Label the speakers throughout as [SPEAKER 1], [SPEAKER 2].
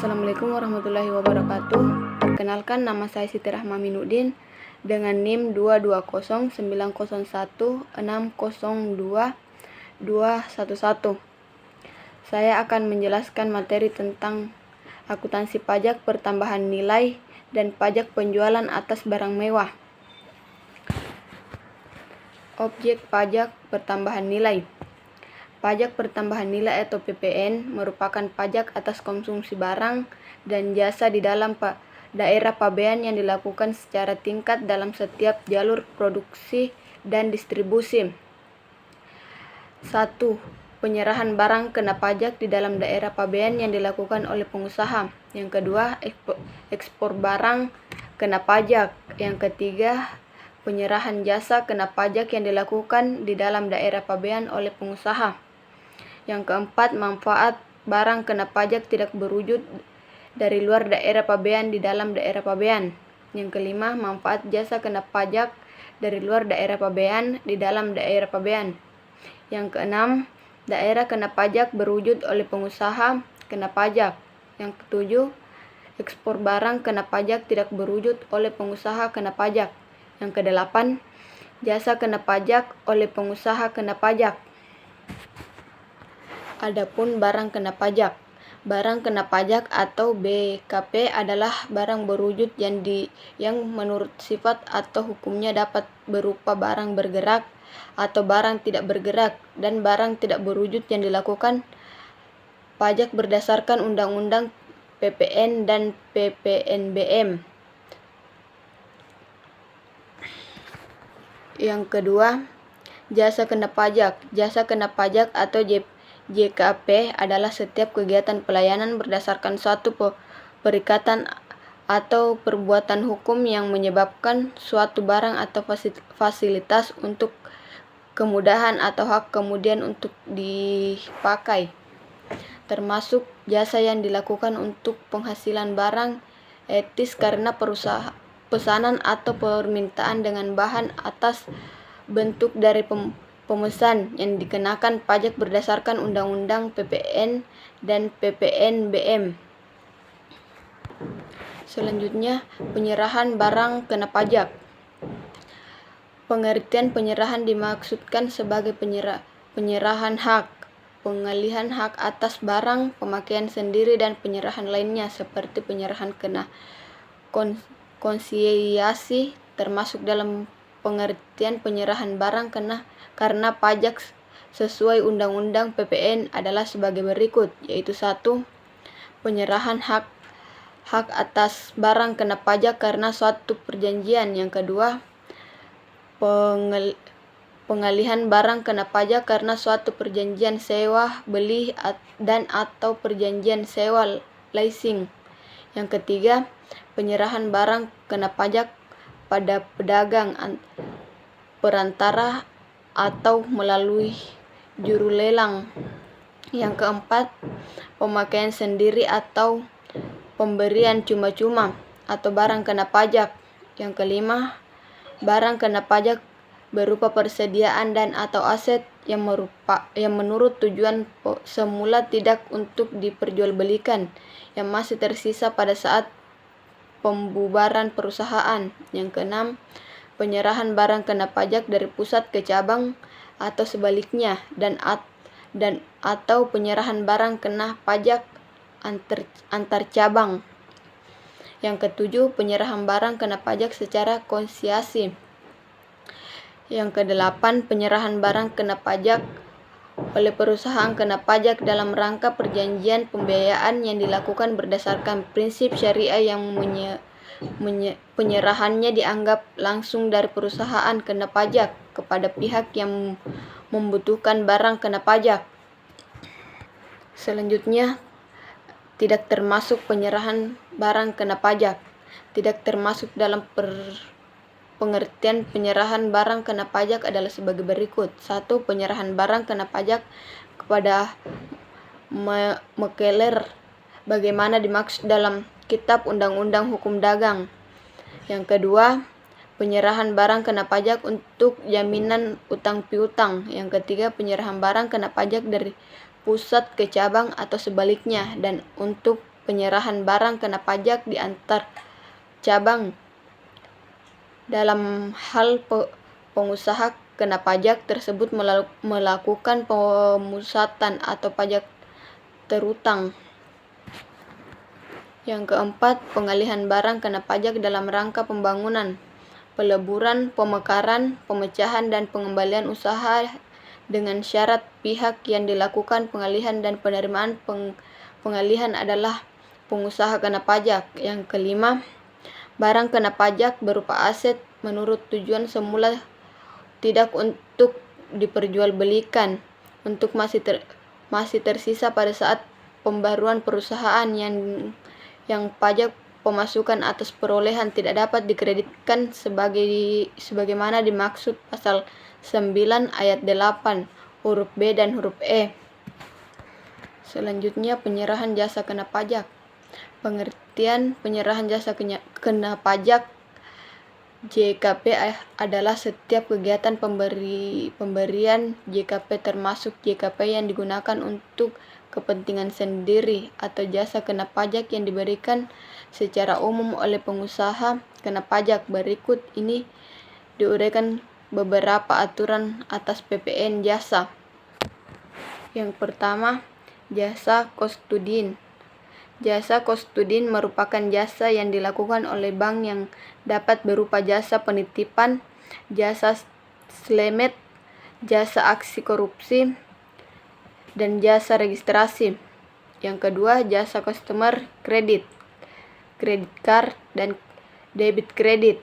[SPEAKER 1] Assalamualaikum warahmatullahi wabarakatuh. Perkenalkan, nama saya Siti Rahma Minuddin dengan NIM 2209016022211. Saya akan menjelaskan materi tentang akuntansi pajak pertambahan nilai dan pajak penjualan atas barang mewah. Objek pajak pertambahan nilai. Pajak pertambahan nilai atau PPN merupakan pajak atas konsumsi barang dan jasa di dalam daerah pabean yang dilakukan secara tingkat dalam setiap jalur produksi dan distribusi. 1. Penyerahan barang kena pajak di dalam daerah pabean yang dilakukan oleh pengusaha. Yang kedua, ekspor barang kena pajak. Yang ketiga, penyerahan jasa kena pajak yang dilakukan di dalam daerah pabean oleh pengusaha. Yang keempat, manfaat barang kena pajak tidak berwujud dari luar daerah pabean di dalam daerah pabean. Yang kelima, manfaat jasa kena pajak dari luar daerah pabean di dalam daerah pabean. Yang keenam, daerah kena pajak berwujud oleh pengusaha kena pajak. Yang ketujuh, ekspor barang kena pajak tidak berwujud oleh pengusaha kena pajak. Yang kedelapan, jasa kena pajak oleh pengusaha kena pajak. Adapun barang kena pajak. Barang kena pajak atau BKP adalah barang berwujud yang menurut sifat atau hukumnya dapat berupa barang bergerak atau barang tidak bergerak, dan barang tidak berwujud yang dilakukan pajak berdasarkan Undang-Undang PPN dan PPNBM. Yang kedua, jasa kena pajak. Jasa kena pajak atau JKP adalah setiap kegiatan pelayanan berdasarkan suatu perikatan atau perbuatan hukum yang menyebabkan suatu barang atau fasilitas untuk kemudahan atau hak kemudian untuk dipakai, termasuk jasa yang dilakukan untuk penghasilan barang etis karena pesanan atau permintaan dengan bahan atas bentuk dari pemesan yang dikenakan pajak berdasarkan Undang-Undang PPN dan PPNBM. Selanjutnya, penyerahan barang kena pajak. Pengertian penyerahan dimaksudkan sebagai penyerahan hak, pengalihan hak atas barang, pemakaian sendiri, dan penyerahan lainnya seperti penyerahan kena konsiasi, termasuk dalam pengertian penyerahan barang karena pajak sesuai Undang-Undang PPN adalah sebagai berikut, yaitu 1. Penyerahan hak atas barang kena pajak karena suatu perjanjian. Yang kedua, pengalihan barang kena pajak karena suatu perjanjian sewa, beli, dan atau perjanjian sewa leasing. Yang ketiga, penyerahan barang kena pajak pada pedagang, perantara, atau melalui juru lelang. Yang keempat, pemakaian sendiri atau pemberian cuma-cuma atau barang kena pajak. Yang kelima, barang kena pajak berupa persediaan dan atau aset yang menurut tujuan semula tidak untuk diperjualbelikan, yang masih tersisa pada saat pembubaran perusahaan. Yang keenam, penyerahan barang kena pajak dari pusat ke cabang atau sebaliknya, dan atau penyerahan barang kena pajak antar cabang. Yang ketujuh, penyerahan barang kena pajak secara konsiasi. Yang kedelapan, penyerahan barang kena pajak oleh perusahaan kena pajak dalam rangka perjanjian pembiayaan yang dilakukan berdasarkan prinsip syariah yang penyerahannya dianggap langsung dari perusahaan kena pajak kepada pihak yang membutuhkan barang kena pajak. Selanjutnya, tidak termasuk penyerahan barang kena pajak. Tidak termasuk dalam pengertian penyerahan barang kena pajak adalah sebagai berikut. 1. Penyerahan barang kena pajak kepada mekeler bagaimana dimaksud dalam Kitab Undang-Undang Hukum Dagang. Yang kedua, penyerahan barang kena pajak untuk jaminan utang piutang. Yang ketiga, penyerahan barang kena pajak dari pusat ke cabang atau sebaliknya, dan untuk penyerahan barang kena pajak di antar cabang. Dalam hal pengusaha kena pajak tersebut melakukan pemusatan atau pajak terutang. Yang keempat, pengalihan barang kena pajak dalam rangka pembangunan, peleburan, pemekaran, pemecahan, dan pengembalian usaha dengan syarat pihak yang dilakukan pengalihan dan penerimaan pengalihan adalah pengusaha kena pajak. Yang kelima, barang kena pajak berupa aset menurut tujuan semula tidak untuk diperjualbelikan, untuk masih tersisa pada saat pembaruan perusahaan yang pajak pemasukan atas perolehan tidak dapat dikreditkan sebagaimana dimaksud pasal 9 ayat 8 huruf B dan huruf E. Selanjutnya, penyerahan jasa kena pajak. Pengertian penyerahan jasa kena pajak JKP adalah setiap kegiatan pemberian JKP termasuk JKP yang digunakan untuk kepentingan sendiri atau jasa kena pajak yang diberikan secara umum oleh pengusaha kena pajak. Berikut ini diuraikan beberapa aturan atas PPN jasa. Yang pertama, jasa kustodin. Jasa kustodin merupakan jasa yang dilakukan oleh bank yang dapat berupa jasa penitipan, jasa selamet, jasa aksi korupsi, dan jasa registrasi. Yang kedua, jasa customer credit, credit card, dan debit credit.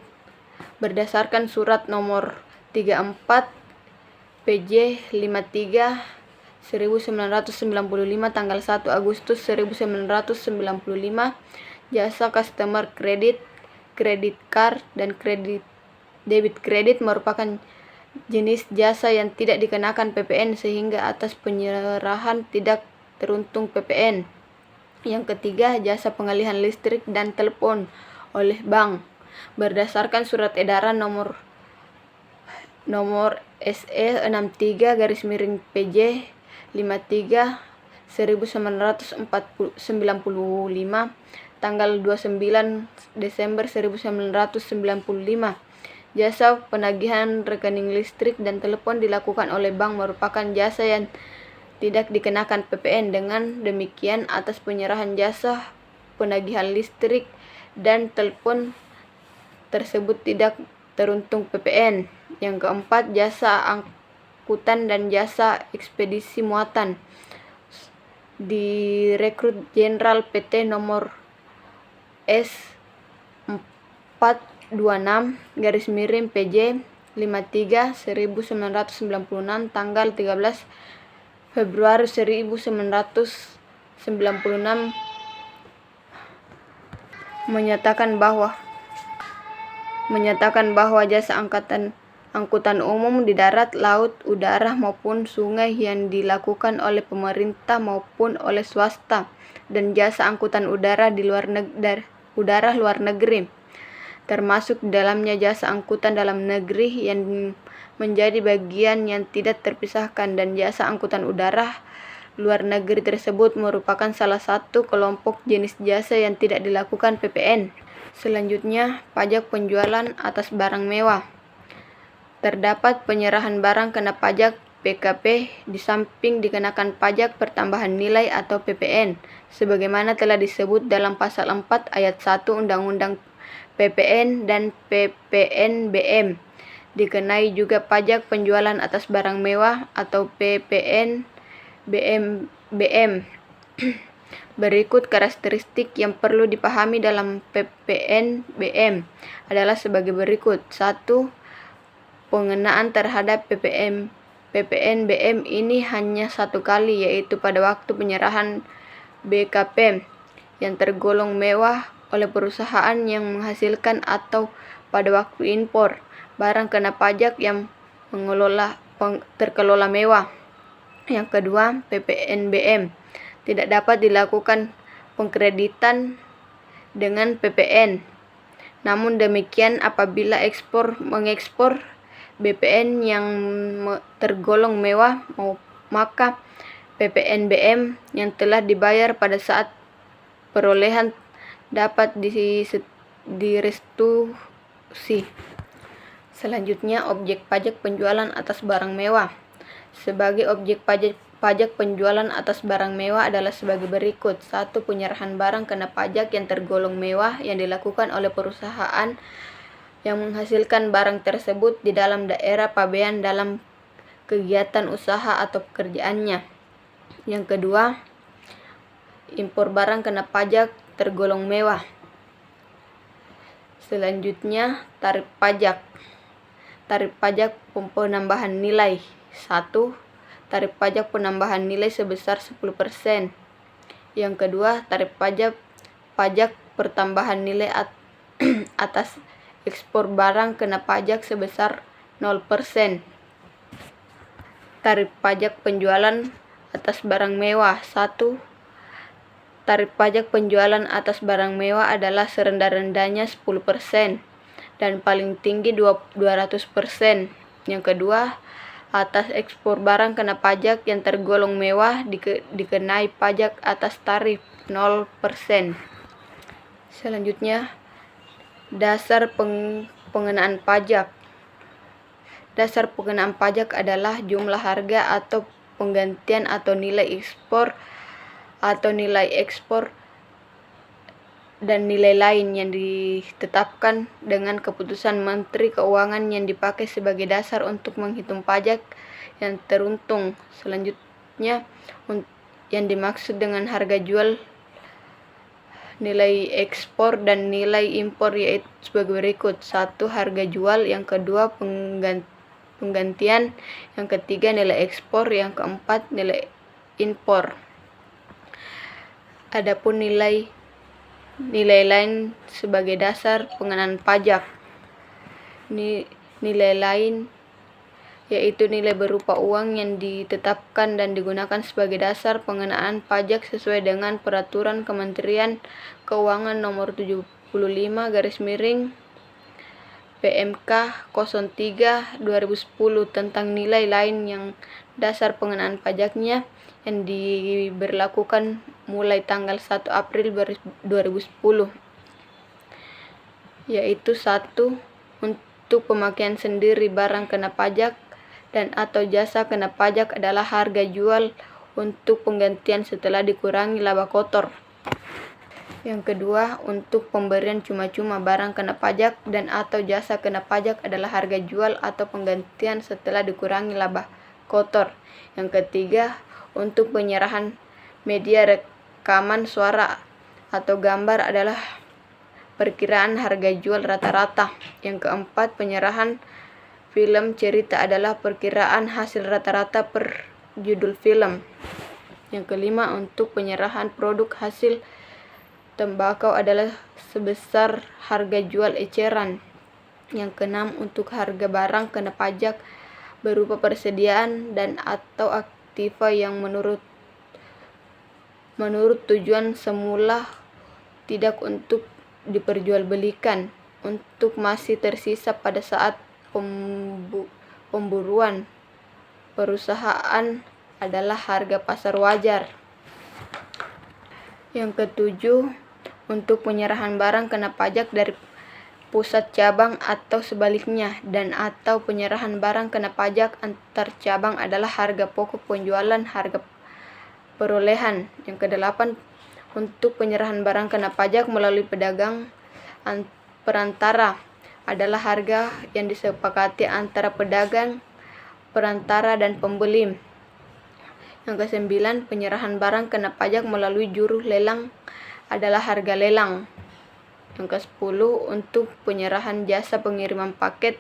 [SPEAKER 1] Berdasarkan surat nomor 34 PJ 53 1995 tanggal 1 Agustus 1995, jasa customer credit, credit card, dan debit credit merupakan jenis jasa yang tidak dikenakan PPN sehingga atas penyerahan tidak teruntung PPN. Yang ketiga, jasa pengalihan listrik dan telepon oleh bank. Berdasarkan surat edaran nomor SE 63/PJ 53 1995 tanggal 29 Desember 1995. Jasa penagihan rekening listrik dan telepon dilakukan oleh bank merupakan jasa yang tidak dikenakan PPN. Dengan demikian, atas penyerahan jasa penagihan listrik dan telepon tersebut tidak teruntung PPN. Yang keempat, jasa angkutan dan jasa ekspedisi muatan. Direkrut Jenderal PT nomor S 426/PJ 53 1996 tanggal 13 Februari 1996 menyatakan bahwa jasa angkutan umum di darat, laut, udara, maupun sungai yang dilakukan oleh pemerintah maupun oleh swasta, dan jasa angkutan udara di luar negeri, termasuk di dalamnya jasa angkutan dalam negeri yang menjadi bagian yang tidak terpisahkan, dan jasa angkutan udara luar negeri tersebut merupakan salah satu kelompok jenis jasa yang tidak dilakukan PPN. Selanjutnya, pajak penjualan atas barang mewah. Terdapat penyerahan barang kena pajak PKP di samping dikenakan pajak pertambahan nilai atau PPN, sebagaimana telah disebut dalam pasal 4 ayat 1 Undang-Undang PPN dan PPNBM. Dikenai juga pajak penjualan atas barang mewah atau PPNBM. Berikut karakteristik yang perlu dipahami dalam PPNBM adalah sebagai berikut. 1. Pengenaan terhadap PPNBM ini hanya satu kali, yaitu pada waktu penyerahan BKP yang tergolong mewah oleh perusahaan yang menghasilkan atau pada waktu impor barang kena pajak yang terkelola mewah. Yang kedua, PPNBM tidak dapat dilakukan pengkreditan dengan PPN. Namun demikian, apabila mengekspor BPN yang tergolong mewah, maka PPNBM yang telah dibayar pada saat perolehan dapat direstitusi. Selanjutnya, objek pajak penjualan atas barang mewah. Sebagai objek pajak penjualan atas barang mewah adalah sebagai berikut. 1. Penyerahan barang kena pajak yang tergolong mewah yang dilakukan oleh perusahaan yang menghasilkan barang tersebut di dalam daerah pabean dalam kegiatan usaha atau pekerjaannya. Yang kedua, impor barang kena pajak tergolong mewah. Selanjutnya, tarif pajak. Tarif pajak penambahan nilai. 1. Tarif pajak penambahan nilai sebesar 10%. Yang kedua, tarif pajak pertambahan nilai atas ekspor barang kena pajak sebesar 0%. Tarif pajak penjualan atas barang mewah. 1. Tarif pajak penjualan atas barang mewah adalah serendah-rendahnya 10% dan paling tinggi 200%. Yang kedua, atas ekspor barang kena pajak yang tergolong mewah dikenai pajak atas tarif 0%. Selanjutnya, dasar pengenaan pajak. Dasar pengenaan pajak adalah jumlah harga atau penggantian atau nilai ekspor dan nilai lain yang ditetapkan dengan keputusan Menteri Keuangan yang dipakai sebagai dasar untuk menghitung pajak yang teruntung. Selanjutnya, yang dimaksud dengan harga jual, nilai ekspor dan nilai impor yaitu sebagai berikut. 1. Harga jual. Yang kedua, penggantian. Yang ketiga, nilai ekspor. Yang keempat, nilai impor. Adapun nilai lain sebagai dasar pengenaan pajak. Nilai lain yaitu nilai berupa uang yang ditetapkan dan digunakan sebagai dasar pengenaan pajak sesuai dengan Peraturan Kementerian Keuangan Nomor 75/PMK 03/2010 tentang nilai lain yang dasar pengenaan pajaknya yang diberlakukan mulai tanggal 1 April 2010, yaitu 1. Untuk pemakaian sendiri barang kena pajak dan atau jasa kena pajak adalah harga jual untuk penggantian setelah dikurangi laba kotor. Yang kedua, untuk pemberian cuma-cuma barang kena pajak dan atau jasa kena pajak adalah harga jual atau penggantian setelah dikurangi laba kotor. Yang ketiga, untuk penyerahan media rekaman suara atau gambar adalah perkiraan harga jual rata-rata. Yang keempat, penyerahan film cerita adalah perkiraan hasil rata-rata per judul film. Yang kelima, untuk penyerahan produk hasil tembakau adalah sebesar harga jual eceran. Yang keenam, untuk harga barang kena pajak berupa persediaan dan atau aktiva yang menurut tujuan semula tidak untuk diperjualbelikan untuk masih tersisa pada saat pemburuan perusahaan adalah harga pasar wajar. Yang ketujuh, untuk penyerahan barang kena pajak dari pusat cabang atau sebaliknya dan atau penyerahan barang kena pajak antar cabang adalah harga pokok penjualan, harga perolehan. Yang kedelapan, untuk penyerahan barang kena pajak melalui pedagang perantara adalah harga yang disepakati antara pedagang, perantara, dan pembeli. Yang kesembilan, penyerahan barang kena pajak melalui juru lelang adalah harga lelang. Yang ke-10, untuk penyerahan jasa pengiriman paket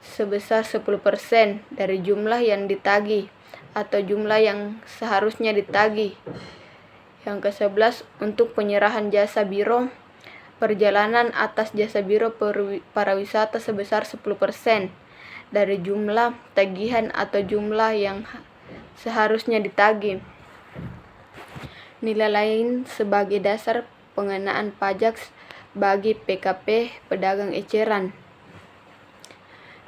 [SPEAKER 1] sebesar 10% dari jumlah yang ditagih atau jumlah yang seharusnya ditagih. Yang ke-11, untuk penyerahan jasa biro perjalanan atas jasa biro pariwisata sebesar 10% dari jumlah tagihan atau jumlah yang seharusnya ditagih. Nilai lain sebagai dasar pengenaan pajak bagi PKP pedagang eceran.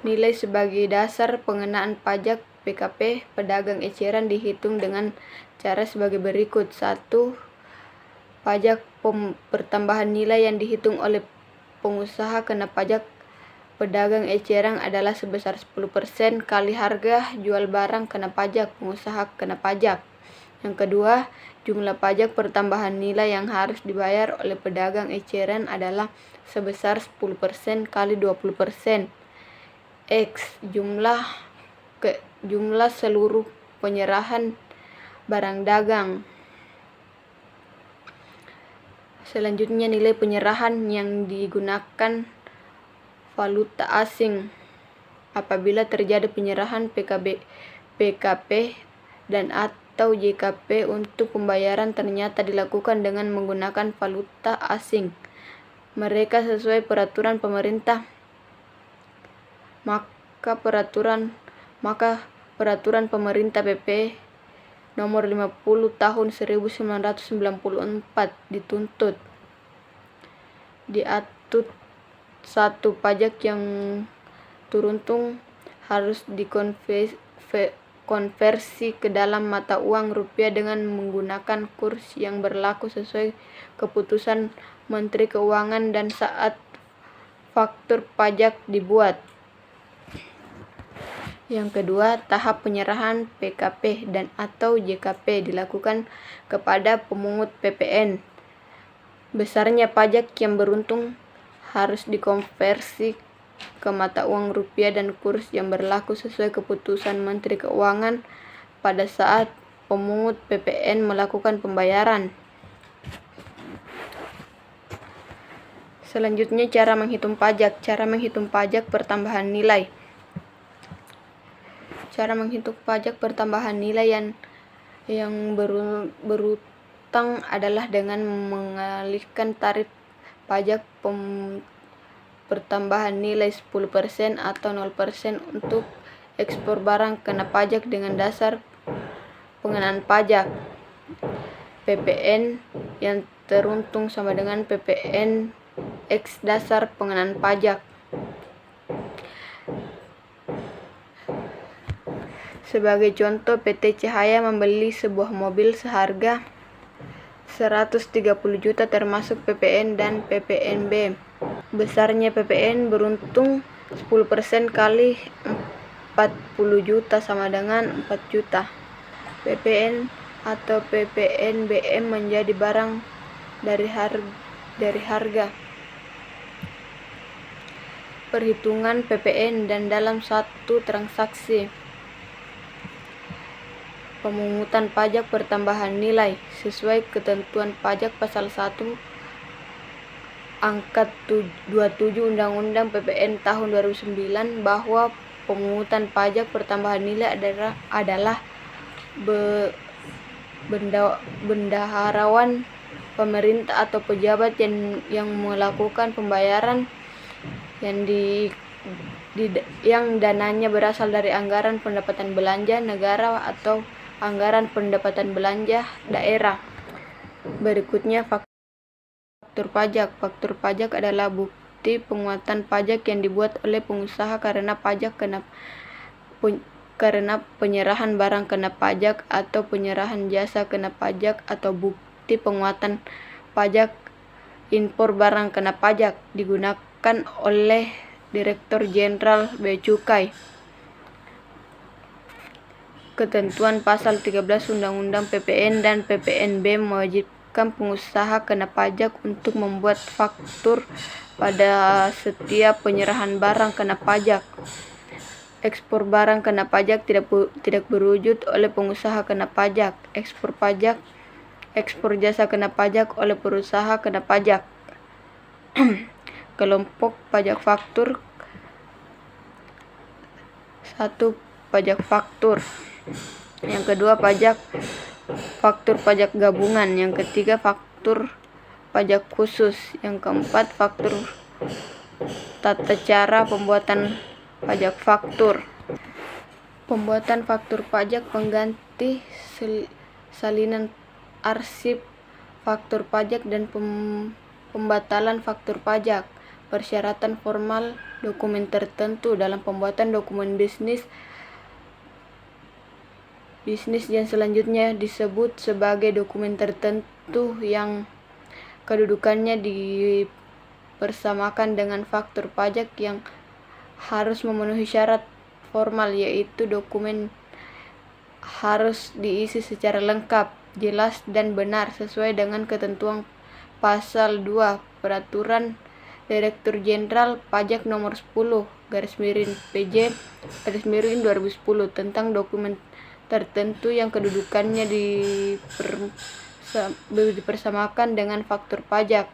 [SPEAKER 1] Nilai sebagai dasar pengenaan pajak PKP pedagang eceran dihitung dengan cara sebagai berikut. 1. Pajak pertambahan nilai yang dihitung oleh pengusaha kena pajak pedagang eceran adalah sebesar 10% kali harga jual barang kena pajak, pengusaha kena pajak. Yang kedua, jumlah pajak pertambahan nilai yang harus dibayar oleh pedagang eceran adalah sebesar 10% kali 20%. X jumlah seluruh penyerahan barang dagang. Selanjutnya, nilai penyerahan yang digunakan valuta asing. Apabila terjadi penyerahan PKP dan atau JKP untuk pembayaran ternyata dilakukan dengan menggunakan valuta asing, mereka sesuai peraturan pemerintah, maka peraturan pemerintah PP nomor 50 tahun 1994 dituntut diatur 1. Pajak yang teruntung harus dikonversi ke dalam mata uang rupiah dengan menggunakan kurs yang berlaku sesuai keputusan Menteri Keuangan dan saat faktur pajak dibuat. Yang kedua, tahap penyerahan PKP dan atau JKP dilakukan kepada pemungut PPN. Besarnya pajak yang beruntung harus dikonversi ke mata uang rupiah dan kurs yang berlaku sesuai keputusan Menteri Keuangan pada saat pemungut PPN melakukan pembayaran. Selanjutnya, cara menghitung pajak. Cara menghitung pajak pertambahan nilai. Cara menghitung pajak pertambahan nilai yang berutang adalah dengan mengalihkan tarif pajak pertambahan nilai 10% atau 0% untuk ekspor barang kena pajak dengan dasar pengenaan pajak. PPN yang teruntung sama dengan PPN X dasar pengenaan pajak. Sebagai contoh, PT Cahaya membeli sebuah mobil seharga 130 juta termasuk PPN dan PPNB. Besarnya PPN beruntung 10% kali 40 juta sama dengan 4 juta. PPN atau PPNBM menjadi barang dari harga. Perhitungan PPN dan dalam satu transaksi pemungutan pajak pertambahan nilai sesuai ketentuan pajak pasal 1 angka 27 Undang-Undang PPN tahun 2009 bahwa pemungutan pajak pertambahan nilai adalah bendaharawan pemerintah atau pejabat yang melakukan pembayaran yang dananya berasal dari anggaran pendapatan belanja negara atau anggaran pendapatan belanja daerah. Berikutnya, faktur pajak. Faktur pajak adalah bukti penguatan pajak yang dibuat oleh pengusaha karena penyerahan barang kena pajak atau penyerahan jasa kena pajak atau bukti penguatan pajak impor barang kena pajak digunakan oleh Direktur Jenderal Bea Cukai. Ketentuan pasal 13 Undang-Undang PPN dan PPNB mewajibkan pengusaha kena pajak untuk membuat faktur pada setiap penyerahan barang kena pajak. Ekspor barang kena pajak tidak berwujud oleh pengusaha kena pajak. Ekspor jasa kena pajak oleh perusahaan kena pajak. Kelompok pajak faktur. 1. Pajak faktur. Yang kedua, faktur pajak gabungan. Yang ketiga, faktur pajak khusus. Yang keempat, faktur tata cara pembuatan pajak faktur. Pembuatan faktur pajak pengganti salinan arsip faktur pajak dan pembatalan faktur pajak. Persyaratan formal dokumen tertentu dalam pembuatan dokumen bisnis yang selanjutnya disebut sebagai dokumen tertentu yang kedudukannya dipersamakan dengan faktur pajak yang harus memenuhi syarat formal, yaitu dokumen harus diisi secara lengkap, jelas, dan benar sesuai dengan ketentuan pasal 2 Peraturan Direktur Jenderal Pajak Nomor 10 PJ 2010 tentang dokumen tertentu yang kedudukannya dipersamakan dengan faktur pajak.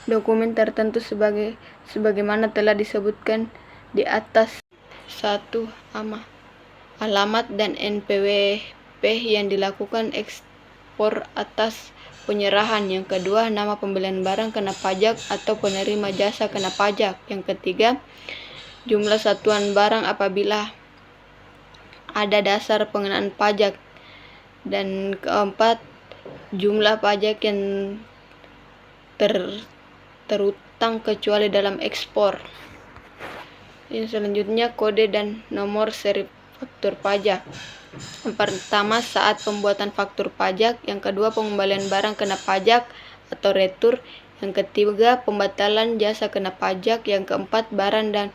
[SPEAKER 1] Dokumen tertentu sebagaimana telah disebutkan di atas. 1. Alamat dan NPWP yang dilakukan ekspor atas penyerahan. Yang kedua, nama pembelian barang kena pajak atau penerima jasa kena pajak. Yang ketiga, jumlah satuan barang apabila ada dasar pengenaan pajak. Dan keempat, jumlah pajak yang terutang kecuali dalam ekspor. Yang selanjutnya, kode dan nomor seri faktur pajak. Yang pertama, saat pembuatan faktur pajak. Yang kedua, pengembalian barang kena pajak atau retur. Yang ketiga, pembatalan jasa kena pajak. Yang keempat, barang dan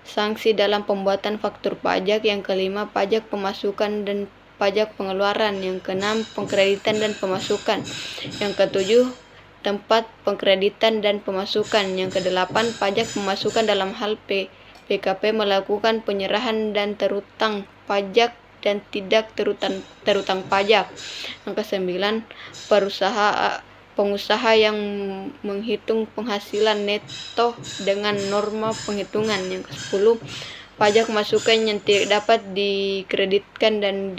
[SPEAKER 1] sanksi dalam pembuatan faktur pajak. Yang kelima, pajak pemasukan dan pajak pengeluaran. Yang keenam, pengkreditan dan pemasukan. Yang ketujuh, tempat pengkreditan dan pemasukan. Yang kedelapan, pajak pemasukan dalam hal PKP melakukan penyerahan dan terutang pajak dan tidak terutang pajak. Yang kesembilan, pengusaha yang menghitung penghasilan neto dengan norma penghitungan. Yang ke-10, pajak masukan yang tidak dapat dikreditkan dan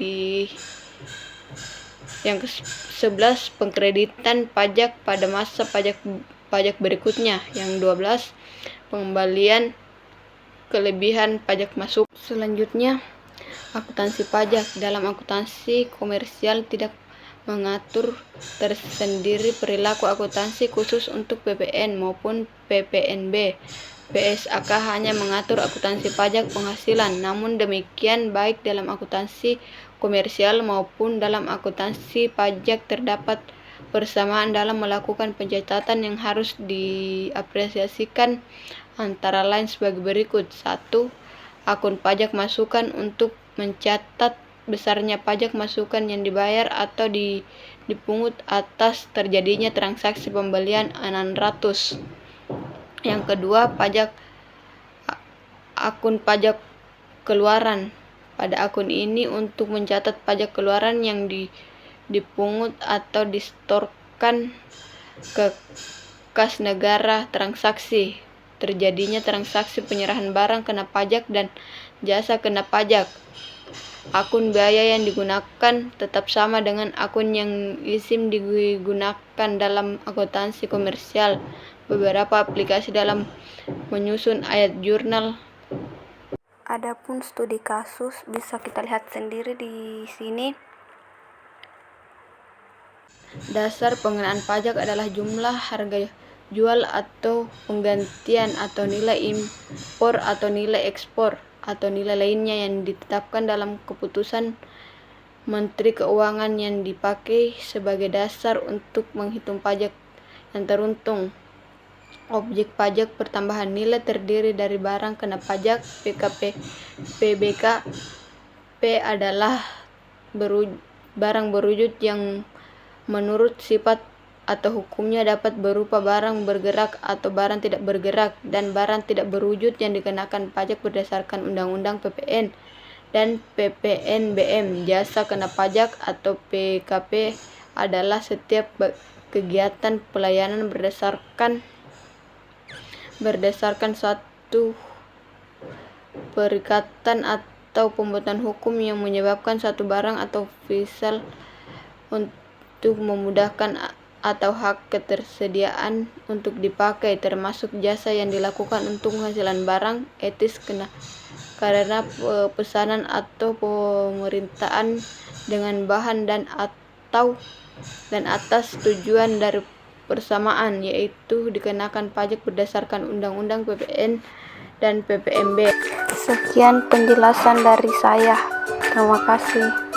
[SPEAKER 1] yang ke-11, pengkreditan pajak pada masa pajak berikutnya. Yang 12, pengembalian kelebihan pajak masuk. Selanjutnya, akuntansi pajak. Dalam akuntansi komersial tidak mengatur tersendiri perilaku akuntansi khusus untuk PPN maupun PPNB. PSAK hanya mengatur akuntansi pajak penghasilan. Namun demikian, baik dalam akuntansi komersial maupun dalam akuntansi pajak terdapat persamaan dalam melakukan pencatatan yang harus diapresiasikan antara lain sebagai berikut. 1. Akun pajak masukan untuk mencatat besarnya pajak masukan yang dibayar atau dipungut atas terjadinya transaksi pembelian 600. Yang kedua, akun pajak keluaran. Pada akun ini untuk mencatat pajak keluaran yang dipungut atau disetorkan ke kas negara transaksi terjadinya transaksi penyerahan barang kena pajak dan jasa kena pajak. Akun biaya yang digunakan tetap sama dengan akun yang lazim digunakan dalam akuntansi komersial. Beberapa aplikasi dalam menyusun ayat jurnal. Adapun studi kasus bisa kita lihat sendiri di sini. Dasar pengenaan pajak adalah jumlah harga jual atau penggantian atau nilai impor atau nilai ekspor atau nilai lainnya yang ditetapkan dalam keputusan Menteri Keuangan yang dipakai sebagai dasar untuk menghitung pajak yang teruntung. Objek pajak pertambahan nilai terdiri dari barang kena pajak. PBK P adalah barang berwujud yang menurut sifat atau hukumnya dapat berupa barang bergerak atau barang tidak bergerak, dan barang tidak berwujud yang dikenakan pajak berdasarkan Undang-Undang PPN dan PPNBM. Jasa kena pajak atau PKP adalah setiap kegiatan pelayanan berdasarkan suatu perikatan atau pembuatan hukum yang menyebabkan suatu barang atau fisal untuk memudahkan atau hak ketersediaan untuk dipakai, termasuk jasa yang dilakukan untuk penghasilan barang etis karena pesanan atau pemerintahan dengan bahan dan atas tujuan dari persamaan, yaitu dikenakan pajak berdasarkan Undang-Undang PPN dan PPNB. Sekian penjelasan dari saya. Terima kasih.